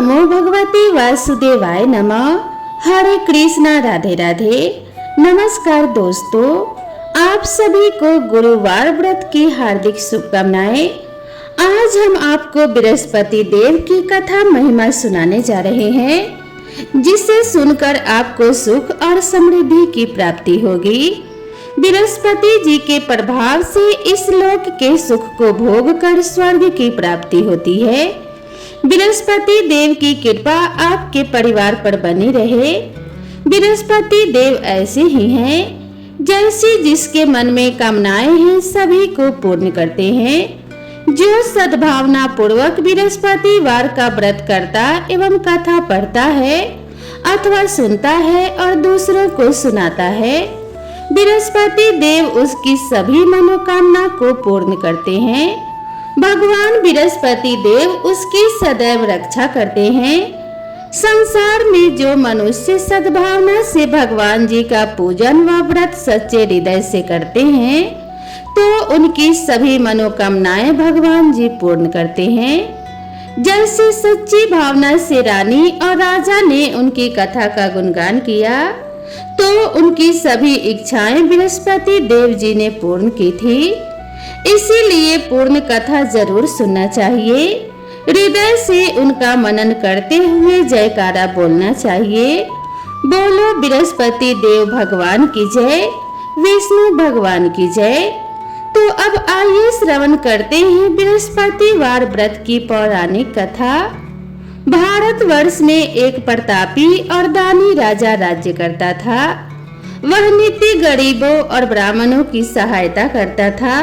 नमो भगवते वासुदेवाय नमः। हरे कृष्णा, राधे राधे। नमस्कार दोस्तों, आप सभी को गुरुवार व्रत की हार्दिक शुभकामनाएं। आज हम आपको बृहस्पति देव की कथा महिमा सुनाने जा रहे हैं, जिसे सुनकर आपको सुख और समृद्धि की प्राप्ति होगी। बृहस्पति जी के प्रभाव से इस लोक के सुख को भोग कर स्वर्ग की प्राप्ति होती है। बृहस्पति देव की कृपा आपके परिवार पर बनी रहे। बृहस्पति देव ऐसे ही हैं, जैसे जिसके मन में कामनाएं हैं सभी को पूर्ण करते हैं। जो सद्भावना पूर्वक बृहस्पतिवार का व्रत करता एवं कथा पढ़ता है अथवा सुनता है और दूसरों को सुनाता है, बृहस्पति देव उसकी सभी मनोकामना को पूर्ण करते हैं। भगवान बृहस्पति देव उसकी सदैव रक्षा करते हैं। संसार में जो मनुष्य सद्भावना से भगवान जी का पूजन व व्रत सच्चे हृदय से करते हैं, तो उनकी सभी मनोकामनाएं भगवान जी पूर्ण करते हैं। जैसे सच्ची भावना से रानी और राजा ने उनकी कथा का गुणगान किया, तो उनकी सभी इच्छाएं बृहस्पति देव जी ने पूर्ण की थी। इसीलिए पूर्ण कथा जरूर सुनना चाहिए। हृदय से उनका मनन करते हुए जयकारा बोलना चाहिए। बोलो बृहस्पति देव भगवान की जय, विष्णु भगवान की जय। तो अब आइए श्रवण करते हैं बृहस्पतिवार व्रत की पौराणिक कथा। भारतवर्ष में एक प्रतापी और दानी राजा राज्य करता था। वह नित्य गरीबों और ब्राह्मणों की सहायता करता था,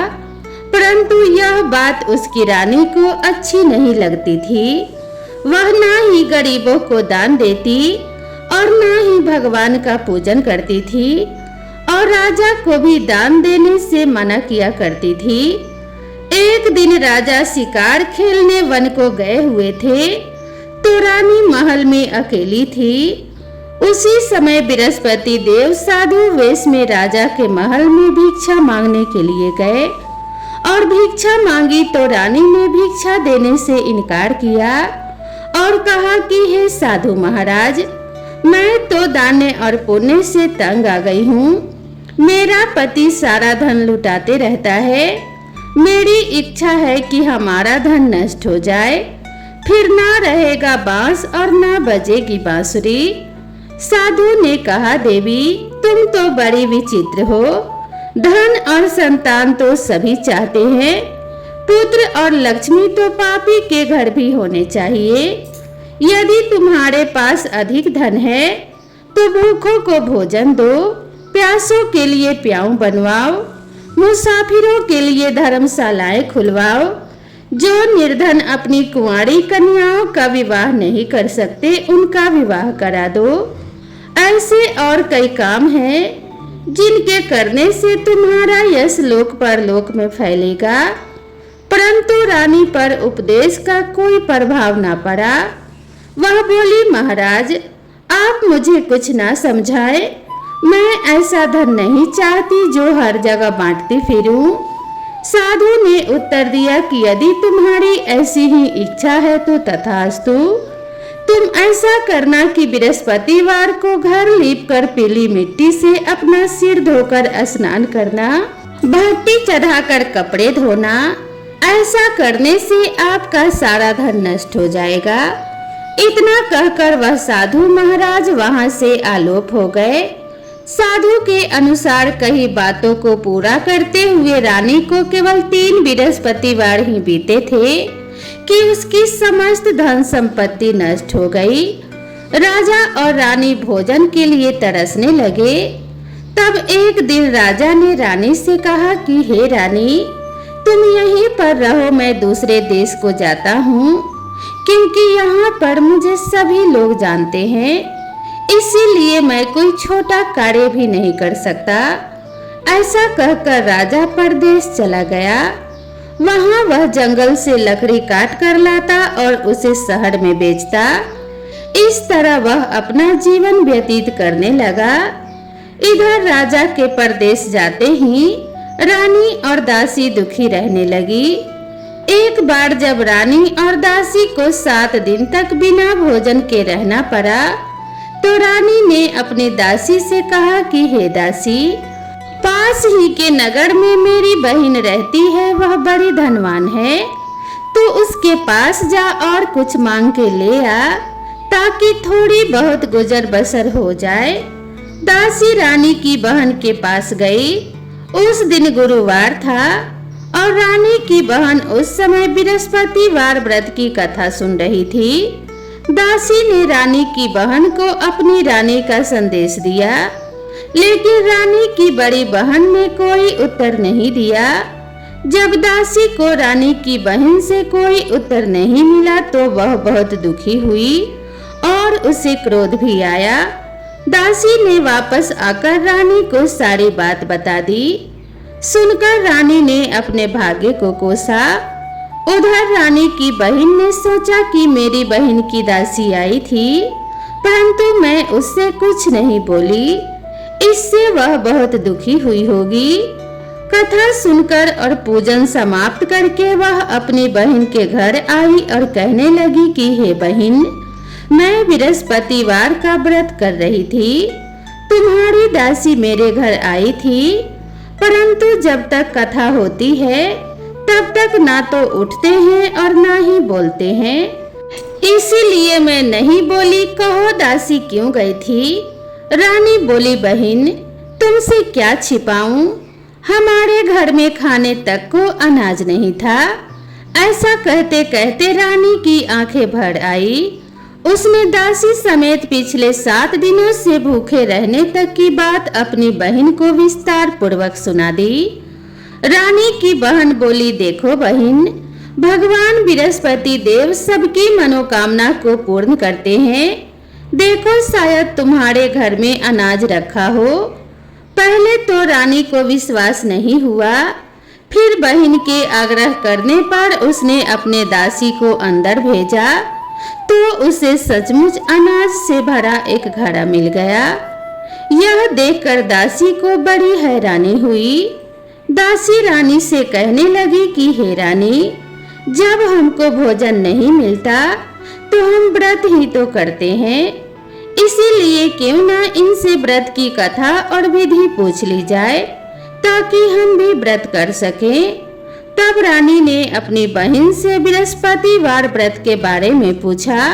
परंतु यह बात उसकी रानी को अच्छी नहीं लगती थी। वह ना ही गरीबों को दान देती और ना ही भगवान का पूजन करती थी, और राजा को भी दान देने से मना किया करती थी। एक दिन राजा शिकार खेलने वन को गए हुए थे, तो रानी महल में अकेली थी। उसी समय बृहस्पति देव साधु वेश में राजा के महल में भिक्षा मांगने के लिए गए, और भिक्षा मांगी तो रानी ने भिक्षा देने से इनकार किया और कहा कि हे साधु महाराज, मैं तो दाने और पुण्य से तंग आ गई हूँ। मेरा पति सारा धन लुटाते रहता है। मेरी इच्छा है कि हमारा धन नष्ट हो जाए, फिर ना रहेगा बांस और ना बजेगी बांसुरी। साधु ने कहा, देवी तुम तो बड़ी विचित्र हो। धन और संतान तो सभी चाहते हैं, पुत्र और लक्ष्मी तो पापी के घर भी होने चाहिए। यदि तुम्हारे पास अधिक धन है तो भूखों को भोजन दो, प्यासों के लिए प्याऊ बनवाओ, मुसाफिरों के लिए धर्मशालाएं खुलवाओ। जो निर्धन अपनी कुंवारी कन्याओं का विवाह नहीं कर सकते, उनका विवाह करा दो। ऐसे और कई काम हैं जिनके करने से तुम्हारा यश लोक परलोक में फैलेगा। परंतु रानी पर उपदेश का कोई प्रभाव ना पड़ा। वह बोली, महाराज आप मुझे कुछ ना समझाए। मैं ऐसा धन नहीं चाहती जो हर जगह बांटती फिरूं। साधु ने उत्तर दिया कि यदि तुम्हारी ऐसी ही इच्छा है तो तथास्तु। तुम ऐसा करना कि बृहस्पतिवार को घर लीपकर पीली मिट्टी से अपना सिर धोकर स्नान करना, भट्टी चढ़ाकर कपड़े धोना। ऐसा करने से आपका सारा धन नष्ट हो जाएगा। इतना कहकर वह साधु महाराज वहां से आलोप हो गए। साधु के अनुसार कई बातों को पूरा करते हुए रानी को केवल 3 बृहस्पतिवार ही बीते थे कि उसकी समस्त धन संपत्ति नष्ट हो गई। राजा और रानी भोजन के लिए तरसने लगे। तब एक दिन राजा ने रानी से कहा कि हे रानी, तुम यहीं पर रहो, मैं दूसरे देश को जाता हूँ, क्योंकि यहाँ पर मुझे सभी लोग जानते हैं। इसीलिए मैं कोई छोटा कार्य भी नहीं कर सकता। ऐसा कहकर राजा परदेश चला गया। वहां वह जंगल से लकड़ी काट कर लाता और उसे शहर में बेचता। इस तरह वह अपना जीवन व्यतीत करने लगा। इधर राजा के परदेश जाते ही रानी और दासी दुखी रहने लगी। एक बार जब रानी और दासी को 7 दिन तक बिना भोजन के रहना पड़ा, तो रानी ने अपनी दासी से कहा कि हे दासी, पास ही के नगर में मेरी बहन रहती है, वह बड़ी धनवान है, तो उसके पास जा और कुछ मांग के ले आ, ताकि थोड़ी बहुत गुजर बसर हो जाए। दासी रानी की बहन के पास गई। उस दिन गुरुवार था और रानी की बहन उस समय बृहस्पतिवार व्रत की कथा सुन रही थी। दासी ने रानी की बहन को अपनी रानी का संदेश दिया, लेकिन रानी की बड़ी बहन ने कोई उत्तर नहीं दिया। जब दासी को रानी की बहन से कोई उत्तर नहीं मिला तो वह बहुत दुखी हुई और उसे क्रोध भी आया। दासी ने वापस आकर रानी को सारी बात बता दी। सुनकर रानी ने अपने भाग्य को कोसा। उधर रानी की बहन ने सोचा कि मेरी बहन की दासी आई थी, परंतु मैं उससे कुछ नहीं बोली, इससे वह बहुत दुखी हुई होगी। कथा सुनकर और पूजन समाप्त करके वह अपनी बहन के घर आई और कहने लगी कि हे बहन, मैं बृहस्पतिवार का व्रत कर रही थी। तुम्हारी दासी मेरे घर आई थी, परंतु जब तक कथा होती है तब तक ना तो उठते हैं और ना ही बोलते हैं, इसीलिए मैं नहीं बोली। कहो दासी क्यों गई थी? रानी बोली, बहन तुमसे क्या छिपाऊं, हमारे घर में खाने तक को अनाज नहीं था। ऐसा कहते कहते रानी की आंखें भर आई। उसने दासी समेत पिछले 7 दिनों से भूखे रहने तक की बात अपनी बहन को विस्तार पूर्वक सुना दी। रानी की बहन बोली, देखो बहन, भगवान बृहस्पति देव सबकी मनोकामना को पूर्ण करते हैं। देखो शायद तुम्हारे घर में अनाज रखा हो। पहले तो रानी को विश्वास नहीं हुआ, फिर बहन के आग्रह करने पर उसने अपने दासी को अंदर भेजा तो उसे सचमुच अनाज से भरा एक घड़ा मिल गया। यह देखकर दासी को बड़ी हैरानी हुई। दासी रानी से कहने लगी कि हे रानी, जब हमको भोजन नहीं मिलता तो हम व्रत ही तो करते हैं, इसीलिए क्यों ना इनसे व्रत की कथा और विधि पूछ ली जाए ताकि हम भी व्रत कर सकें। तब रानी ने अपनी बहन से बृहस्पतिवार व्रत के बारे में पूछा।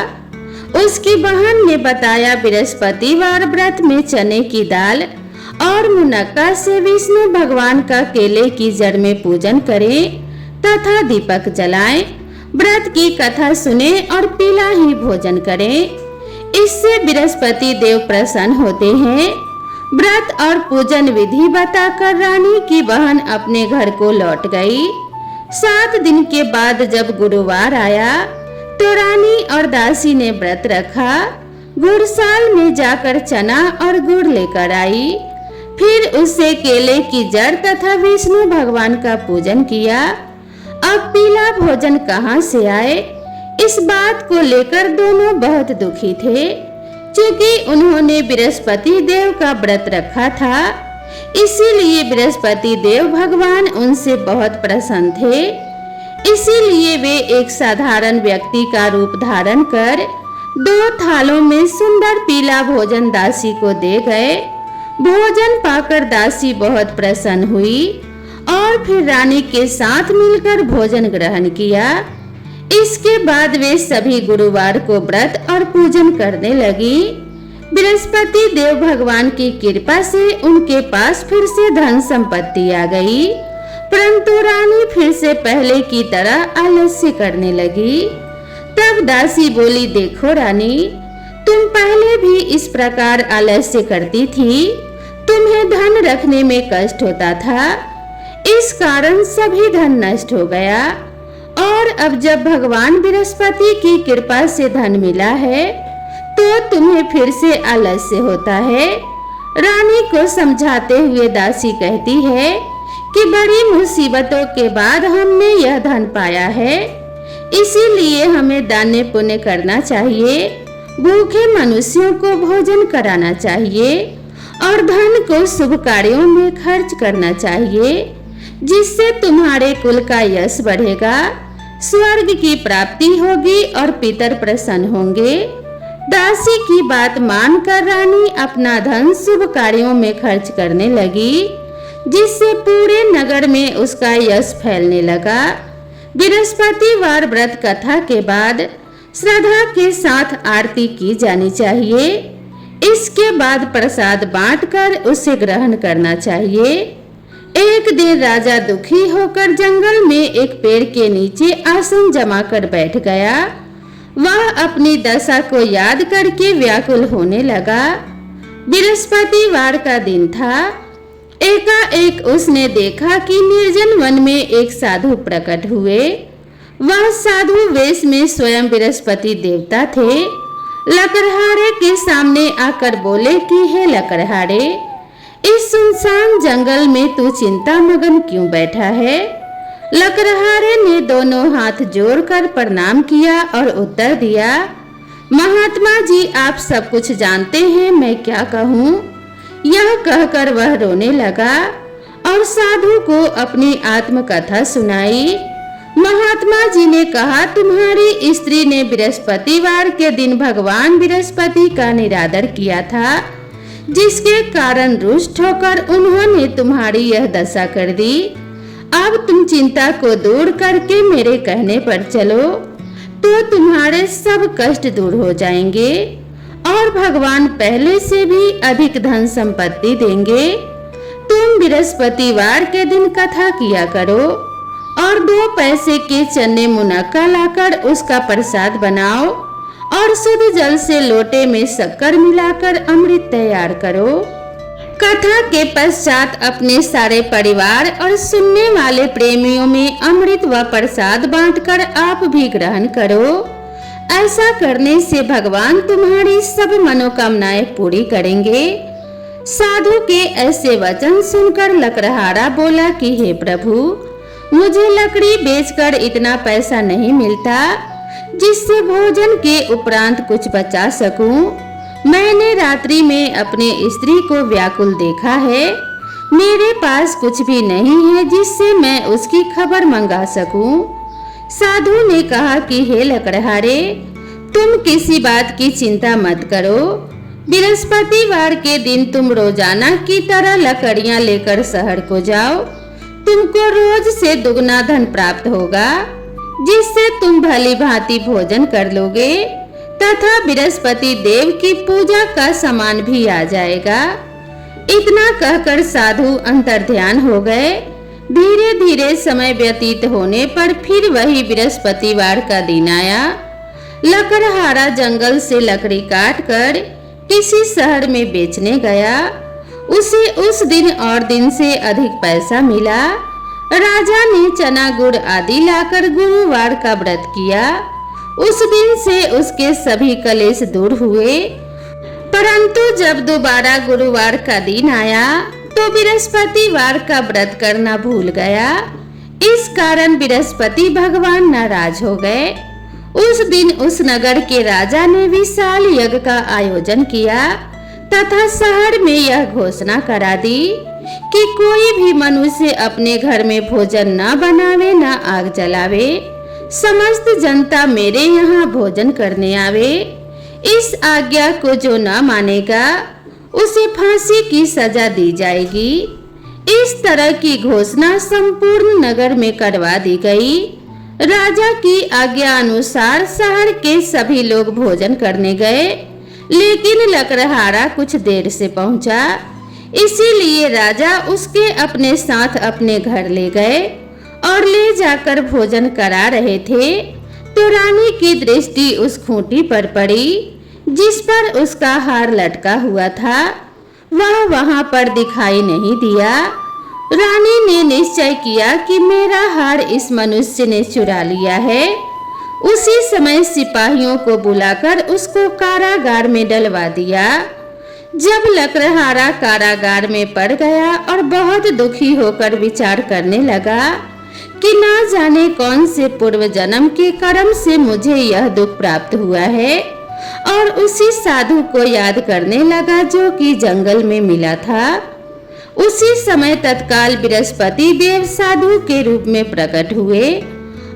उसकी बहन ने बताया, बृहस्पतिवार व्रत में चने की दाल और मुनक्का से विष्णु भगवान का केले की जड़ में पूजन करें तथा दीपक जलाएं, व्रत की कथा सुने और पीला ही भोजन करें, इससे बृहस्पति देव प्रसन्न होते हैं। व्रत और पूजन विधि बताकर रानी की बहन अपने घर को लौट गई। 7 दिन के बाद जब गुरुवार आया तो रानी और दासी ने व्रत रखा। गुड़साल में जाकर चना और गुड़ लेकर आई, फिर उससे केले की जड़ तथा विष्णु भगवान का पूजन किया। अब पीला भोजन कहाँ से आए, इस बात को लेकर दोनों बहुत दुखी थे। क्योंकि उन्होंने बृहस्पति देव का व्रत रखा था, इसीलिए बृहस्पति देव भगवान उनसे बहुत प्रसन्न थे। इसीलिए वे एक साधारण व्यक्ति का रूप धारण कर 2 थालों में सुंदर पीला भोजन दासी को दे गए। भोजन पाकर दासी बहुत प्रसन्न हुई और फिर रानी के साथ मिलकर भोजन ग्रहण किया। इसके बाद वे सभी गुरुवार को व्रत और पूजन करने लगी। बृहस्पति देव भगवान की कृपा से उनके पास फिर से धन संपत्ति आ गई, परंतु रानी फिर से पहले की तरह आलस्य करने लगी। तब दासी बोली, देखो रानी, तुम पहले भी इस प्रकार आलस्य करती थी, तुम्हें धन रखने में कष्ट होता था, इस कारण सभी धन नष्ट हो गया, और अब जब भगवान बृहस्पति की कृपा से धन मिला है तो तुम्हें फिर से आलस्य होता है। रानी को समझाते हुए दासी कहती है कि बड़ी मुसीबतों के बाद हमने यह धन पाया है, इसीलिए हमें दान पुण्य करना चाहिए, भूखे मनुष्यों को भोजन कराना चाहिए और धन को शुभ कार्यों में खर्च करना चाहिए, जिससे तुम्हारे कुल का यश बढ़ेगा स्वर्ग की प्राप्ति होगी और पितर प्रसन्न होंगे। दासी की बात मानकर रानी अपना धन शुभ कार्यों में खर्च करने लगी, जिससे पूरे नगर में उसका यश फैलने लगा। बृहस्पतिवार व्रत कथा के बाद श्रद्धा के साथ आरती की जानी चाहिए। इसके बाद प्रसाद बांटकर उसे ग्रहण करना चाहिए। एक दिन राजा दुखी होकर जंगल में एक पेड़ के नीचे आसन जमाकर बैठ गया। वह अपनी दशा को याद करके व्याकुल होने लगा। बृहस्पतिवार का दिन था। एकाएक उसने देखा कि निर्जन वन में एक साधु प्रकट हुए। वह साधु वेश में स्वयं बृहस्पति देवता थे। लकड़हारे के सामने आकर बोले कि हे लकड़हारे, इस सुनसान जंगल में तू चिंता मगन क्यों बैठा है? लकड़हारे ने दोनों हाथ जोड़कर प्रणाम किया और उत्तर दिया, महात्मा जी आप सब कुछ जानते हैं, मैं क्या कहूँ? यह कहकर वह रोने लगा और साधु को अपनी आत्मकथा सुनाई। महात्मा जी ने कहा, तुम्हारी स्त्री ने बृहस्पतिवार के दिन भगवान बृहस्पति का निरादर किया था, जिसके कारण रुष्ट होकर उन्होंने तुम्हारी यह दशा कर दी। अब तुम चिंता को दूर करके मेरे कहने पर चलो तो तुम्हारे सब कष्ट दूर हो जाएंगे और भगवान पहले से भी अधिक धन संपत्ति देंगे। तुम बृहस्पतिवार के दिन कथा किया करो और 2 पैसे के चने मुनक्का लाकर उसका प्रसाद बनाओ और शुद्ध जल से लोटे में शक्कर मिलाकर अमृत तैयार करो। कथा के पश्चात अपने सारे परिवार और सुनने वाले प्रेमियों में अमृत व प्रसाद बांटकर आप भी ग्रहण करो। ऐसा करने से भगवान तुम्हारी सब मनोकामनाएं पूरी करेंगे। साधु के ऐसे वचन सुनकर लकड़हारा बोला कि हे प्रभु, मुझे लकड़ी बेचकर इतना पैसा नहीं मिलता जिससे भोजन के उपरांत कुछ बचा सकूं। मैंने रात्रि में अपने स्त्री को व्याकुल देखा है। मेरे पास कुछ भी नहीं है जिससे मैं उसकी खबर मंगा सकूं। साधु ने कहा कि हे लकड़हारे, तुम किसी बात की चिंता मत करो। बृहस्पतिवार के दिन तुम रोजाना की तरह लकड़ियां लेकर शहर को जाओ। तुमको रोज से दुगना धन प्राप्त होगा, जिससे तुम भली भांति भोजन कर लोगे तथा बृहस्पति देव की पूजा का सामान भी आ जाएगा। इतना कहकर साधु अंतर्ध्यान हो गए। धीरे धीरे समय व्यतीत होने पर फिर वही बृहस्पतिवार का दिन आया। लकड़हारा जंगल से लकड़ी काटकर किसी शहर में बेचने गया। उसे उस दिन और दिन से अधिक पैसा मिला। राजा ने चना गुड़ आदि लाकर गुरुवार का व्रत किया। उस दिन से उसके सभी कलेश दूर हुए। परंतु जब दोबारा गुरुवार का दिन आया तो बृहस्पतिवार का व्रत करना भूल गया। इस कारण बृहस्पति भगवान नाराज हो गए। उस दिन उस नगर के राजा ने विशाल यज्ञ का आयोजन किया तथा शहर में यह घोषणा करा दी कि कोई भी मनुष्य अपने घर में भोजन न बनावे न आग जलावे। समस्त जनता मेरे यहाँ भोजन करने आवे। इस आज्ञा को जो न मानेगा उसे फांसी की सजा दी जाएगी। इस तरह की घोषणा संपूर्ण नगर में करवा दी गई। राजा की आज्ञा अनुसार शहर के सभी लोग भोजन करने गए, लेकिन लकड़हारा कुछ देर से पहुंचा। इसीलिए राजा उसके अपने साथ अपने घर ले गए और ले जाकर भोजन करा रहे थे तो रानी की दृष्टि उस खूंटी पर पड़ी जिस पर उसका हार लटका हुआ था। वह वहां पर दिखाई नहीं दिया। रानी ने निश्चय किया कि मेरा हार इस मनुष्य ने चुरा लिया है। उसी समय सिपाहियों को बुलाकर उसको कारागार में डलवा दिया। जब लकड़हारा कारागार में पड़ गया और बहुत दुखी होकर विचार करने लगा कि ना जाने कौन से पूर्व जन्म के कर्म से मुझे यह दुख प्राप्त हुआ है, और उसी साधु को याद करने लगा जो कि जंगल में मिला था। उसी समय तत्काल बृहस्पति देव साधु के रूप में प्रकट हुए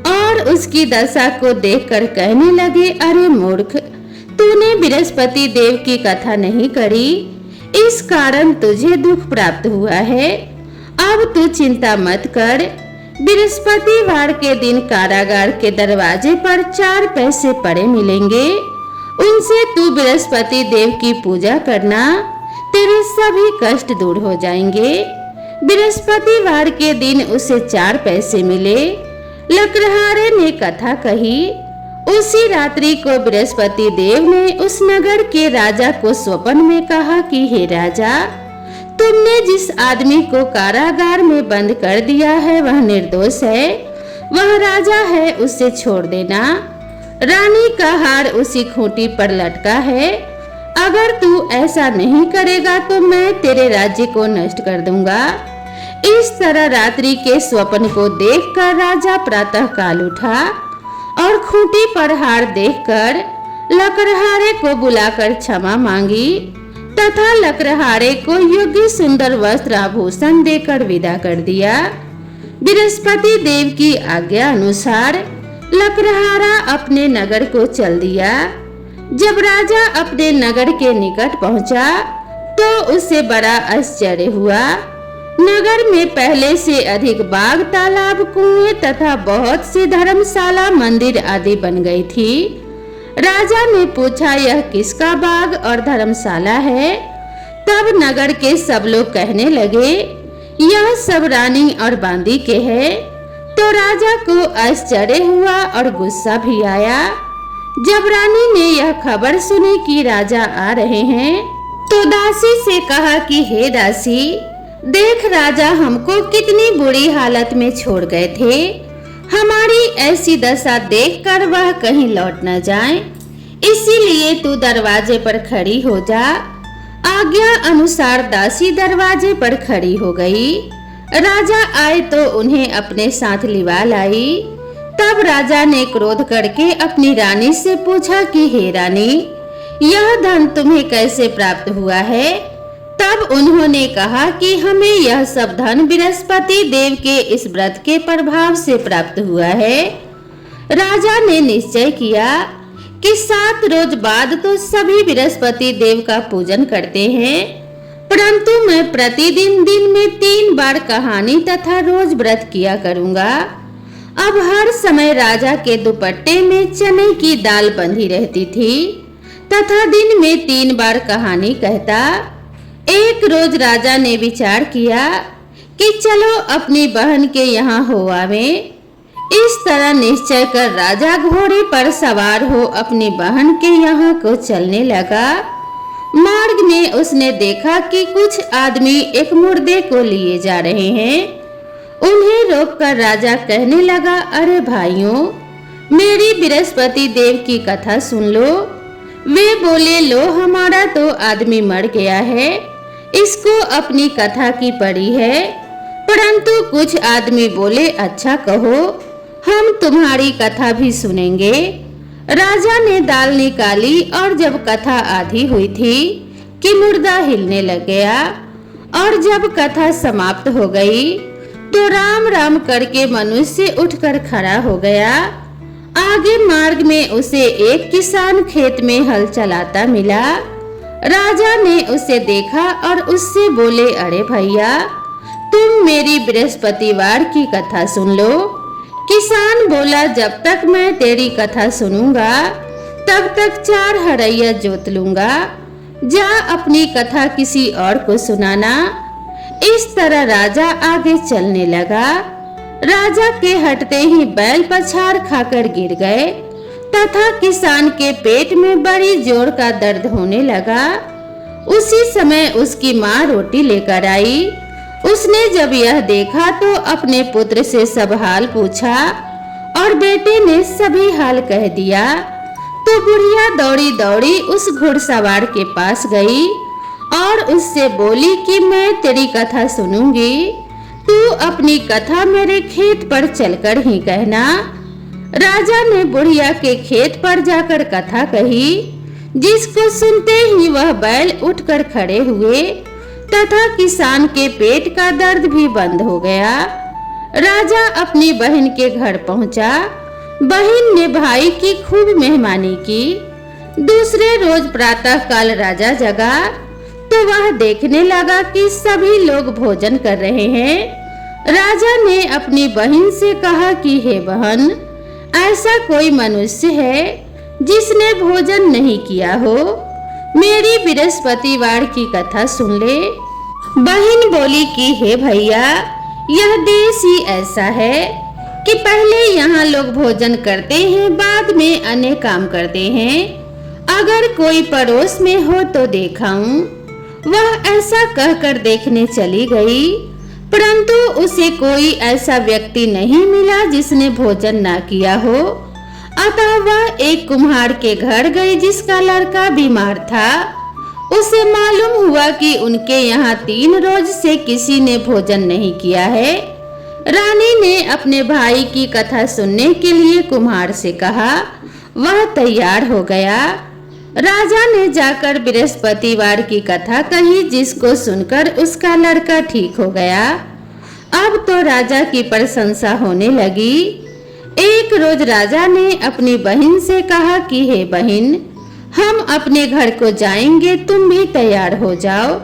और और उसकी दशा को देखकर कहने लगे, अरे मूर्ख, तूने बृहस्पति देव की कथा नहीं करी, इस कारण तुझे दुख प्राप्त हुआ है। अब तू चिंता मत कर। बृहस्पतिवार के दिन कारागार के दरवाजे पर 4 पैसे पड़े मिलेंगे, उनसे तू बृहस्पति देव की पूजा करना, तेरे सभी कष्ट दूर हो जाएंगे। बृहस्पतिवार के दिन उसे 4 पैसे मिले। लकड़हारे ने कथा कही। उसी रात्रि को बृहस्पति देव ने उस नगर के राजा को स्वप्न में कहा कि हे राजा, तुमने जिस आदमी को कारागार में बंद कर दिया है वह निर्दोष है, वह राजा है, उसे छोड़ देना। रानी का हार उसी खूंटी पर लटका है, अगर तू ऐसा नहीं करेगा तो मैं तेरे राज्य को नष्ट कर दूंगा। इस तरह रात्रि के स्वप्न को देखकर राजा प्रातः काल उठा और खूंटी पर हार देखकर लकड़हारे को बुलाकर क्षमा मांगी तथा लकड़हारे को योग्य सुंदर वस्त्र आभूषण देकर विदा कर दिया। बृहस्पति देव की आज्ञा अनुसार लकड़हारा अपने नगर को चल दिया। जब राजा अपने नगर के निकट पहुंचा तो उसे बड़ा आश्चर्य हुआ। नगर में पहले से अधिक बाग, तालाब, कुएं तथा बहुत सी धर्मशाला, मंदिर आदि बन गई थी। राजा ने पूछा, यह किसका बाग और धर्मशाला है? तब नगर के सब लोग कहने लगे, यह सब रानी और बांदी के है। तो राजा को आश्चर्य हुआ और गुस्सा भी आया। जब रानी ने यह खबर सुनी कि राजा आ रहे हैं तो दासी से कहा कि हे दासी, देख राजा हमको कितनी बुरी हालत में छोड़ गए थे। हमारी ऐसी दशा देखकर वह कहीं लौट न जाए, इसीलिए तू दरवाजे पर खड़ी हो जा। आज्ञा अनुसार दासी दरवाजे पर खड़ी हो गई। राजा आए तो उन्हें अपने साथ लिवा लाई। तब राजा ने क्रोध करके अपनी रानी से पूछा कि हे रानी, यह धन तुम्हें कैसे प्राप्त हुआ है? तब उन्होंने कहा कि हमें यह सब धन बृहस्पति देव के इस व्रत के प्रभाव से प्राप्त हुआ है। राजा ने निश्चय किया कि 7 रोज बाद तो सभी बृहस्पति देव का पूजन करते हैं, परंतु मैं प्रतिदिन दिन में 3 बार कहानी तथा रोज व्रत किया करूंगा। अब हर समय राजा के दुपट्टे में चने की दाल बंधी रहती थी तथा दिन में 3 बार कहानी कहता। एक रोज राजा ने विचार किया कि चलो अपनी बहन के यहाँ हो आवें। इस तरह निश्चय कर राजा घोड़े पर सवार हो अपनी बहन के यहाँ को चलने लगा। मार्ग में उसने देखा कि कुछ आदमी एक मुर्दे को लिए जा रहे हैं। उन्हें रोककर राजा कहने लगा, अरे भाइयों, मेरी बृहस्पति देव की कथा सुन लो। वे बोले, लो हमारा तो आदमी मर गया है, इसको अपनी कथा की पड़ी है। परंतु कुछ आदमी बोले, अच्छा कहो, हम तुम्हारी कथा भी सुनेंगे। राजा ने दाल निकाली और जब कथा आधी हुई थी कि मुर्दा हिलने लग गया और जब कथा समाप्त हो गई तो राम राम करके मनुष्य उठकर खड़ा हो गया। आगे मार्ग में उसे एक किसान खेत में हल चलाता मिला। राजा ने उसे देखा और उससे बोले, अरे भैया, तुम मेरी बृहस्पतिवार की कथा सुन लो। किसान बोला, जब तक मैं तेरी कथा सुनूंगा तब तक 4 हरैया जोत लूंगा। जा अपनी कथा किसी और को सुनाना। इस तरह राजा आगे चलने लगा। राजा के हटते ही बैल पछाड़ खाकर गिर गए तथा किसान के पेट में बड़ी जोर का दर्द होने लगा। उसी समय उसकी माँ रोटी लेकर आई। उसने जब यह देखा तो अपने पुत्र से सब हाल पूछा और बेटे ने सभी हाल कह दिया। तो बुढ़िया दौड़ी दौड़ी उस घुड़सवार के पास गई और उससे बोली कि मैं तेरी कथा सुनूंगी, तू अपनी कथा मेरे खेत पर चलकर ही कहना। राजा ने बुढ़िया के खेत पर जाकर कथा कही, जिसको सुनते ही वह बैल उठकर खड़े हुए तथा किसान के पेट का दर्द भी बंद हो गया। राजा अपनी बहन के घर पहुंचा बहन ने भाई की खूब मेहमानी की। दूसरे रोज प्रातः काल राजा जगा तो वह देखने लगा कि सभी लोग भोजन कर रहे हैं। राजा ने अपनी बहन से कहा कि हे बहन, ऐसा कोई मनुष्य है जिसने भोजन नहीं किया हो, मेरी बृहस्पतिवार की कथा सुन ले। बहन बोली कि हे भैया, यह देश ही ऐसा है कि पहले यहाँ लोग भोजन करते हैं, बाद में अन्य काम करते हैं। अगर कोई पड़ोस में हो तो दिखाऊं। वह ऐसा कहकर देखने चली गई, परंतु उसे कोई ऐसा व्यक्ति नहीं मिला जिसने भोजन ना किया हो। अतः वह एक कुम्हार के घर गई जिसका लड़का बीमार था। उसे मालूम हुआ कि उनके यहाँ 3 रोज से किसी ने भोजन नहीं किया है। रानी ने अपने भाई की कथा सुनने के लिए कुम्हार से कहा। वह तैयार हो गया। राजा ने जाकर बृहस्पतिवार की कथा कही, जिसको सुनकर उसका लड़का ठीक हो गया। अब तो राजा की प्रशंसा होने लगी। एक रोज राजा ने अपनी बहन से कहा कि हे बहन, हम अपने घर को जाएंगे, तुम भी तैयार हो जाओ।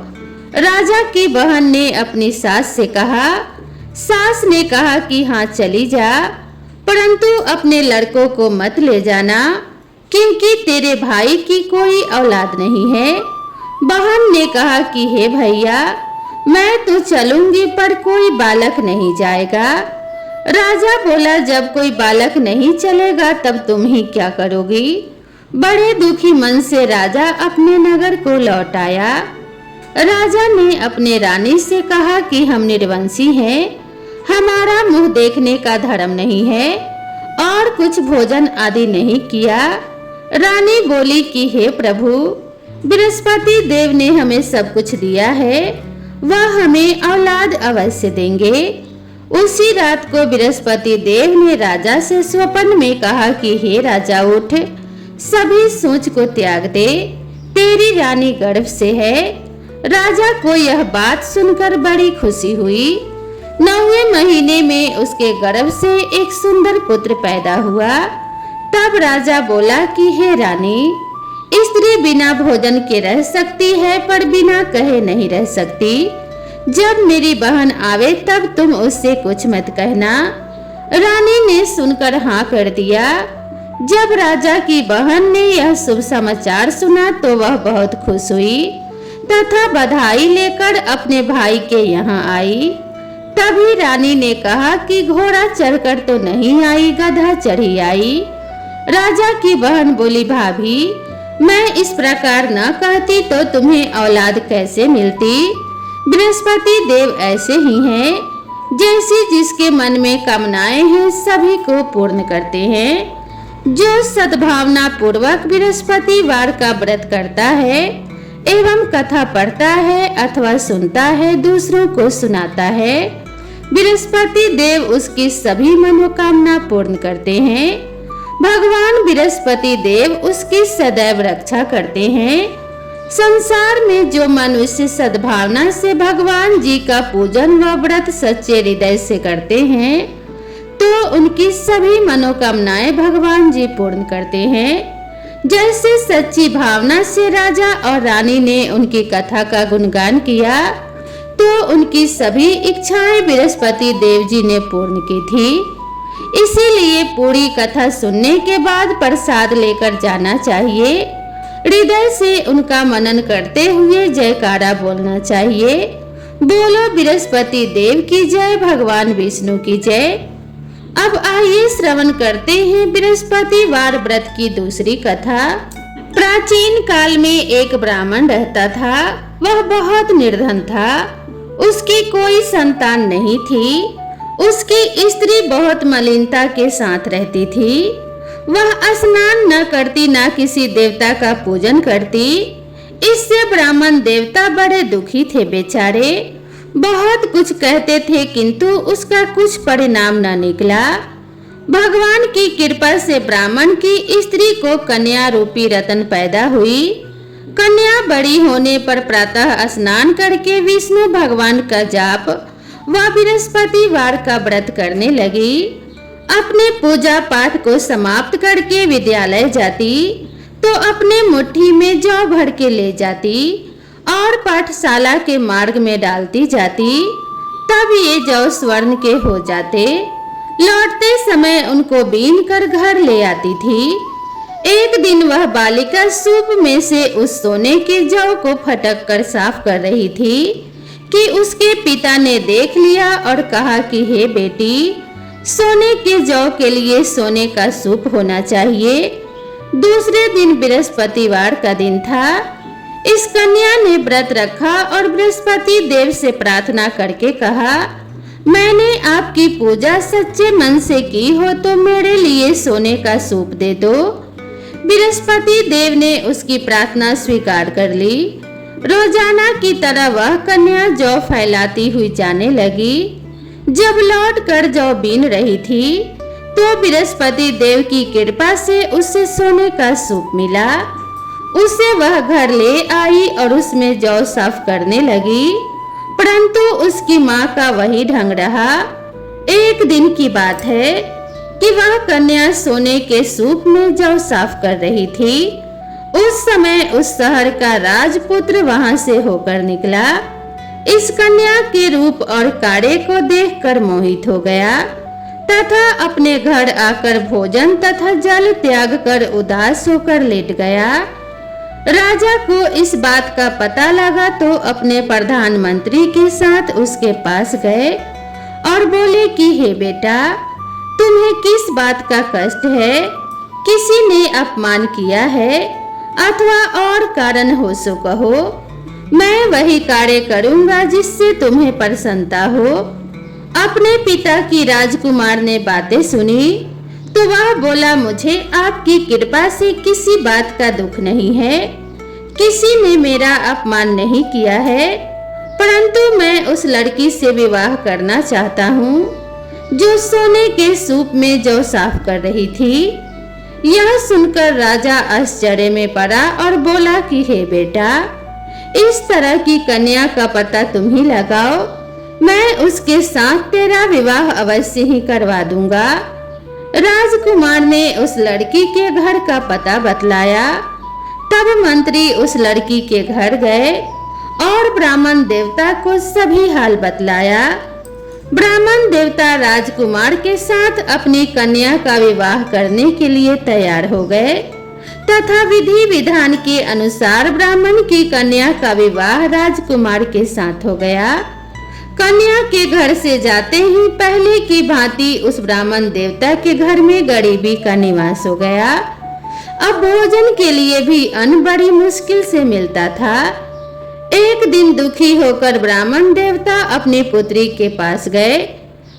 राजा की बहन ने अपनी सास से कहा। सास ने कहा कि हाँ चली जा, परंतु अपने लड़कों को मत ले जाना, क्योंकि तेरे भाई की कोई औलाद नहीं है। बहन ने कहा कि हे भैया, मैं तो चलूंगी पर कोई बालक नहीं जाएगा। राजा बोला, जब कोई बालक नहीं चलेगा तब तुम ही क्या करोगी। बड़े दुखी मन से राजा अपने नगर को लौट आया। राजा ने अपने रानी से कहा कि हम निर्वंशी हैं, हमारा मुंह देखने का धर्म नहीं है और कुछ भोजन आदि नहीं किया। रानी बोली कि हे प्रभु, बृहस्पति देव ने हमें सब कुछ दिया है, वह हमें औलाद अवश्य देंगे। उसी रात को बृहस्पति देव ने राजा से स्वप्न में कहा कि हे राजा, उठ, सभी सोच को त्याग दे, तेरी रानी गर्भ से है। राजा को यह बात सुनकर बड़ी खुशी हुई। 9वें महीने में उसके गर्भ से एक सुंदर पुत्र पैदा हुआ। तब राजा बोला कि हे रानी, स्त्री बिना भोजन के रह सकती है पर बिना कहे नहीं रह सकती। जब मेरी बहन आवे तब तुम उससे कुछ मत कहना। रानी ने सुनकर हाँ कर दिया। जब राजा की बहन ने यह शुभ समाचार सुना तो वह बहुत खुश हुई तथा बधाई लेकर अपने भाई के यहाँ आई। तभी रानी ने कहा कि घोड़ा चढ़कर तो नहीं आई, गधा चढ़ी आई। राजा की बहन बोली, भाभी, मैं इस प्रकार न कहती तो तुम्हें औलाद कैसे मिलती। बृहस्पति देव ऐसे ही हैं, जैसी जिसके मन में कामनाएं हैं सभी को पूर्ण करते हैं। जो सद्भावना पूर्वक बृहस्पतिवार का व्रत करता है एवं कथा पढ़ता है अथवा सुनता है, दूसरों को सुनाता है, बृहस्पति देव उसकी सभी मनोकामना पूर्ण करते हैं। भगवान बृहस्पति देव उसकी सदैव रक्षा करते हैं। संसार में जो मनुष्य सद्भावना से भगवान जी का पूजन व व्रत सच्चे हृदय से करते हैं तो उनकी सभी मनोकामनाएं भगवान जी पूर्ण करते हैं। जैसे सच्ची भावना से राजा और रानी ने उनकी कथा का गुणगान किया तो उनकी सभी इच्छाएं बृहस्पति देव जी ने पूर्ण की थी। इसीलिए पूरी कथा सुनने के बाद प्रसाद लेकर जाना चाहिए। हृदय से उनका मनन करते हुए जयकारा बोलना चाहिए। बोलो बृहस्पति देव की जय, भगवान विष्णु की जय। अब आइए श्रवण करते हैं बृहस्पतिवार व्रत की दूसरी कथा। प्राचीन काल में एक ब्राह्मण रहता था। वह बहुत निर्धन था। उसकी कोई संतान नहीं थी। उसकी स्त्री बहुत मलिनता के साथ रहती थी। वह स्नान न करती, न किसी देवता का पूजन करती। इससे ब्राह्मण देवता बड़े दुखी थे बेचारे। बहुत कुछ कहते थे किंतु उसका कुछ परिणाम न निकला। भगवान की कृपा से ब्राह्मण की स्त्री को कन्या रूपी रत्न पैदा हुई। कन्या बड़ी होने पर प्रातः स्नान करके विष्णु भगवान का जाप व बृहस्पतिवार का व्रत करने लगी। अपने पूजा पाठ को समाप्त करके विद्यालय जाती तो अपने मुट्ठी में जौ भर के ले जाती और पाठशाला के मार्ग में डालती जाती। तब ये जौ स्वर्ण के हो जाते। लौटते समय उनको बीन कर घर ले आती थी। एक दिन वह बालिका सूप में से उस सोने के जौ को फटक कर साफ कर रही थी कि उसके पिता ने देख लिया और कहा कि हे बेटी, सोने के जौ के लिए सोने का सूप होना चाहिए। दूसरे दिन बृहस्पतिवार का दिन था। इस कन्या ने व्रत रखा और बृहस्पति देव से प्रार्थना करके कहा, मैंने आपकी पूजा सच्चे मन से की हो तो मेरे लिए सोने का सूप दे दो। बृहस्पति देव ने उसकी प्रार्थना स्वीकार कर ली। रोजाना की तरह वह कन्या जौ फैलाती हुई जाने लगी। जब लौट कर जौ बीन रही थी तो बृहस्पति देव की कृपा से उसे सोने का सूप मिला। उसे वह घर ले आई और उसमें जौ साफ करने लगी, परंतु उसकी माँ का वही ढंग रहा। एक दिन की बात है कि वह कन्या सोने के सूप में जौ साफ कर रही थी। उस समय उस शहर का राजपुत्र वहां से होकर निकला। इस कन्या के रूप और काड़े को देखकर मोहित हो गया तथा अपने घर आकर भोजन तथा जल त्याग कर उदास होकर लेट गया। राजा को इस बात का पता लगा तो अपने प्रधानमंत्री के साथ उसके पास गए और बोले कि हे बेटा, तुम्हें किस बात का कष्ट है? किसी ने अपमान किया है अथवा और कारण हो सो कहो। मैं वही कार्य करूंगा जिससे तुम्हें प्रसन्नता हो। अपने पिता की राजकुमार ने बातें सुनी तो वह बोला, मुझे आपकी कृपा से किसी बात का दुख नहीं है। किसी ने मेरा अपमान नहीं किया है, परंतु मैं उस लड़की से विवाह करना चाहता हूँ जो सोने के सूप में जौ साफ कर रही थी। यह सुनकर राजा आश्चर्य में पड़ा और बोला कि हे बेटा, इस तरह की कन्या का पता तुम ही लगाओ, मैं उसके साथ तेरा विवाह अवश्य ही करवा दूंगा। राजकुमार ने उस लड़की के घर का पता बतलाया। तब मंत्री उस लड़की के घर गए और ब्राह्मण देवता को सभी हाल बतलाया। ब्राह्मण देवता राजकुमार के साथ अपनी कन्या का विवाह करने के लिए तैयार हो गए तथा विधि विधान के अनुसार ब्राह्मण की कन्या का विवाह राजकुमार के साथ हो गया। कन्या के घर से जाते ही पहले की भांति उस ब्राह्मण देवता के घर में गरीबी का निवास हो गया। अब भोजन के लिए भी अन्न बड़ी मुश्किल से मिलता था। एक दिन दुखी होकर ब्राह्मण देवता अपनी पुत्री के पास गए।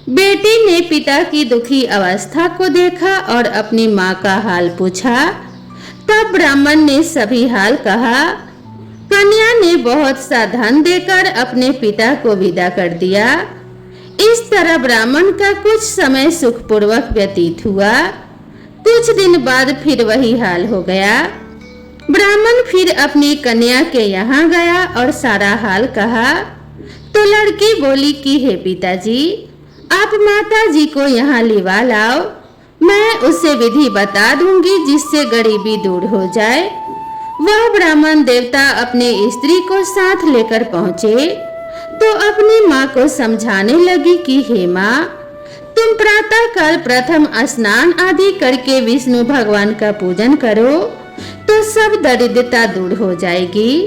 बेटी ने पिता की दुखी अवस्था को देखा और अपनी माँ का हाल पूछा। तब ब्राह्मण ने सभी हाल कहा। कन्या ने बहुत सा धन देकर अपने पिता को विदा कर दिया। इस तरह ब्राह्मण का कुछ समय सुखपूर्वक व्यतीत हुआ। कुछ दिन बाद फिर वही हाल हो गया। ब्राह्मण फिर अपनी कन्या के यहाँ गया और सारा हाल कहा तो लड़की बोली कि हे पिताजी, आप माता जी को यहाँ लिवा लाओ, मैं उसे विधि बता दूंगी जिससे गरीबी दूर हो जाए। वह ब्राह्मण देवता अपनी स्त्री को साथ लेकर पहुँचे तो अपनी माँ को समझाने लगी कि हे माँ, तुम प्रातः काल प्रथम स्नान आदि करके विष्णु भगवान का पूजन करो तो सब दरिद्रता दूर हो जाएगी।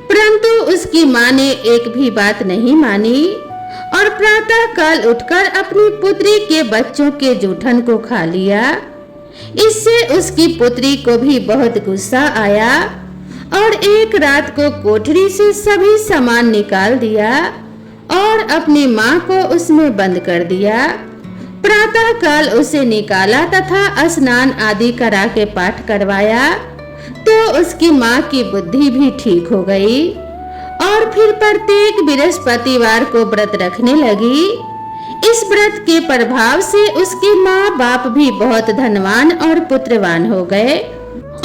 परंतु उसकी माँ ने एक भी बात नहीं मानी और प्रातः काल उठकर अपनी पुत्री के बच्चों के जूठन को खा लिया। इससे उसकी पुत्री को भी बहुत गुस्सा आया और एक रात को कोठरी से सभी सामान निकाल दिया और अपनी माँ को उसमें बंद कर दिया। प्रातः काल उसे निकाला तथा स्नान आदि करा के पाठ करवाया तो उसकी माँ की बुद्धि भी ठीक हो गई और फिर प्रत्येक बृहस्पतिवार को व्रत रखने लगी। इस व्रत के प्रभाव से उसके माँ बाप भी बहुत धनवान और पुत्रवान हो गए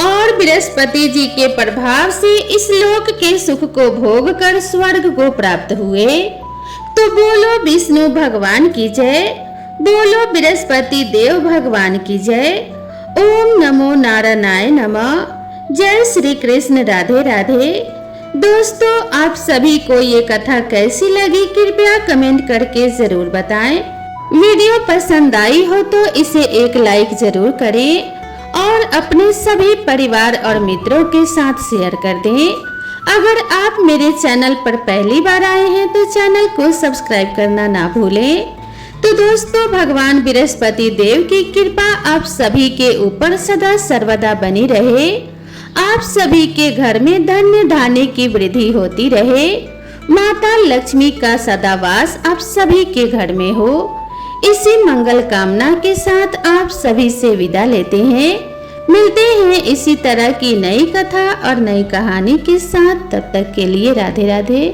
और बृहस्पति जी के प्रभाव से इस लोक के सुख को भोग कर स्वर्ग को प्राप्त हुए। तो बोलो विष्णु भगवान की जय, बोलो बृहस्पति देव भगवान की जय। ओम नमो नारायणाय नमः। जय श्री कृष्ण। राधे राधे। दोस्तों, आप सभी को ये कथा कैसी लगी कृपया कमेंट करके जरूर बताएं। वीडियो पसंद आई हो तो इसे एक लाइक जरूर करें और अपने सभी परिवार और मित्रों के साथ शेयर कर दें। अगर आप मेरे चैनल पर पहली बार आए हैं तो चैनल को सब्सक्राइब करना ना भूलें। तो दोस्तों, भगवान बृहस्पति देव की कृपा आप सभी के ऊपर सदा सर्वदा बनी रहे। आप सभी के घर में धन्य धान्य की वृद्धि होती रहे। माता लक्ष्मी का सदा वास आप सभी के घर में हो। इसी मंगल कामना के साथ आप सभी से विदा लेते हैं। मिलते हैं इसी तरह की नई कथा और नई कहानी के साथ। तब तक के लिए राधे राधे।